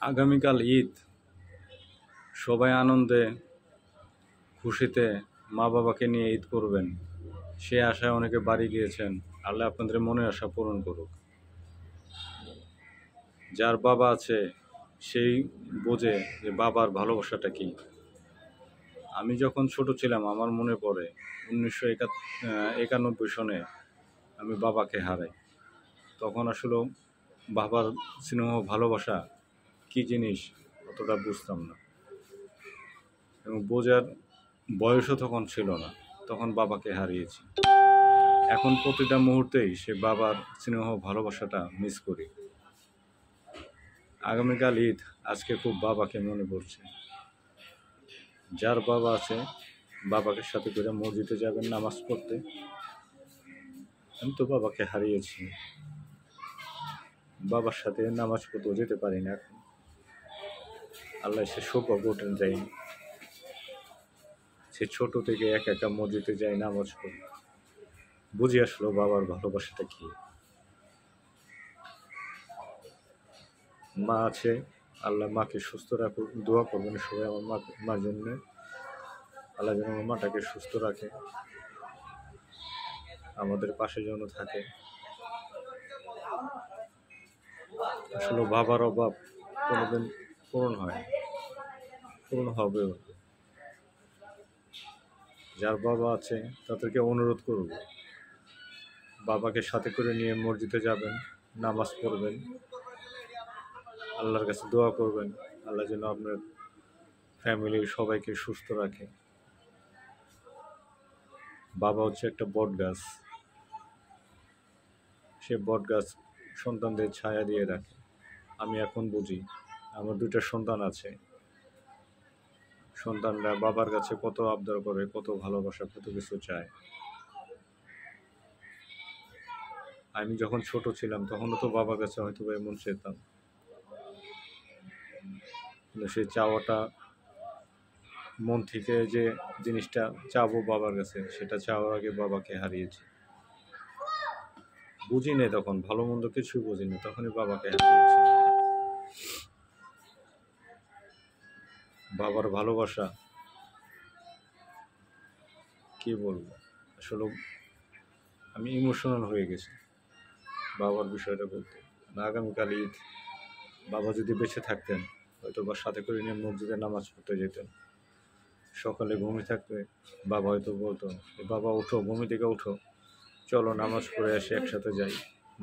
আগামীকাল ঈদ, সবাই আনন্দে খুশিতে মা বাবাকে নিয়ে ঈদ করবেন, সে আশায় অনেকে বাড়ি গিয়েছেন। আল্লাহ আপনাদের মনের আশা পূরণ করুক। যার বাবা আছে সেই বোঝে যে বাবার ভালোবাসাটা কি। আমি যখন ছোট ছিলাম আমার মনে পড়ে 1991 সনে আমি বাবাকে হারাই। তখন আসলে বাবার স্নেহ ভালোবাসা কি জিনিস অতটা বুঝতাম না, এবং বোঝার বয়সও তখন ছিল না। তখন বাবাকে হারিয়েছি। এখন প্রতিটা মুহূর্তেই সে বাবার স্নেহ ভালোবাসাটা মিস করি। আগামীকাল ঈদ, আজকে খুব বাবাকে মনে পড়ছে। যার বাবা আছে বাবাকে সাথে করে মসজিদে যাবেন নামাজ পড়তে। আমি তো বাবাকে হারিয়েছি, বাবার সাথে নামাজ পড়তেও যেতে পারি না এখন। আল্লাহ সে সৌভাগ্য দেয়নি। সে ছোট থেকে একা একা মসজিদে যায় নামাজ পড়ে, বুঝে আসলো বাবার ভালোবাসাটা কি। মা আছে, আল্লাহ মাকে সুস্থ রাখুক। দোয়া করবেন সবাই আমার মার জন্য। আল্লাহ যেন আমার মাটাকে সুস্থ রাখে, আমাদের পাশে যেন থাকে। আসলে বাবার অভাব কোনোদিন পূরণ হয়, পূরণ হবেও। যার বাবা আছে তাদেরকে অনুরোধ করব, বাবাকে সাথে করে নিয়ে মসজিদে যাবেন, নামাজ পড়বেন, আল্লাহর কাছে দোয়া করবেন আল্লাহ যেন আপনার ফ্যামিলির সবাইকে সুস্থ রাখে। বাবা হচ্ছে একটা বট গাছ, সে বট গাছ সন্তানদের ছায়া দিয়ে রাখে। আমি এখন বুঝি, আমার 2টা সন্তান আছে। সন্তানরা বাবার কাছে কত আবদার করে, কত ভালোবাসা, কত কিছু চায়। আমি যখন ছোট ছিলাম তখনও তো বাবার কাছে হয়তো এমন চেতাম, কিন্তু সেই চাওয়াটা মন থেকে যে জিনিসটা চাবো বাবার কাছে, সেটা চাওয়ার আগে বাবাকে হারিয়েছি। বুঝি নেই তখন, ভালো মন্দ কিছু বুঝি না, তখনই বাবাকে হারিয়েছি। বাবার ভালোবাসা কি বলবো, আসলে আমি ইমোশনাল হয়ে গেছি বাবার বিষয়টা বলতে। আগামীকাল ঈদ, বাবা যদি বেঁচে থাকতেন হয়তো বা সাথে করে নিয়ে মসজিদে নামাজ পড়তে যেতেন। সকালে ঘুমিয়ে থাকতে বাবা হয়তো বলতো, বাবা উঠো, ঘুমি থেকে উঠো, চলো নামাজ পড়ে আসি, একসাথে যাই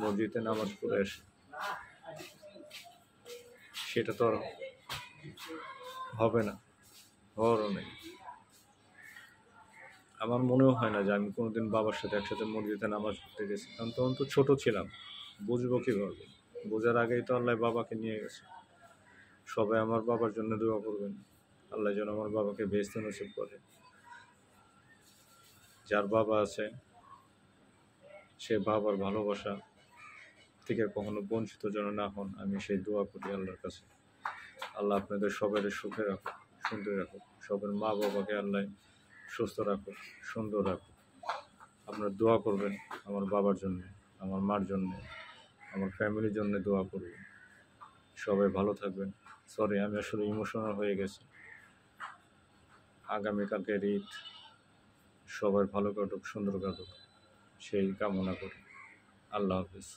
মসজিদে নামাজ পড়ে আসি। সেটা তো আর হবে না, হওয়ারও নেই। আমার মনেও হয় না যে আমি কোনোদিন বাবার সাথে একসাথে মসজিদে নামাজ পড়তে গেছি, কারণ তখন তো ছোট ছিলাম, বুঝবো কীভাবে। বোঝার আগেই তো আল্লাহ বাবাকে নিয়ে গেছে। সবাই আমার বাবার জন্য দোয়া করবেন, আল্লাহ যেন আমার বাবাকে বেহেশতে নসিব করে। যার বাবা আছে সে বাবার ভালোবাসা থেকে কখনো বঞ্চিত যেন না হন, আমি সেই দোয়া করি আল্লাহর কাছে। আল্লাহ আপনাদের সবাই সুখে রাখুক, সুন্দর রাখুক। সবার মা বাবাকে আল্লাহ সুস্থ রাখুক, সুন্দর রাখুক। আপনারা দোয়া করবেন আমার বাবার জন্য, আমার মার জন্য, আমার ফ্যামিলির জন্য দোয়া করবেন। সবাই ভালো থাকবেন। সরি, আমি আসলে ইমোশনাল হয়ে গেছি। আগামীকালকের ঈদ সবার ভালো কাটুক, সুন্দর কাটুক, সেই কামনা করি। আল্লাহ হাফিজ।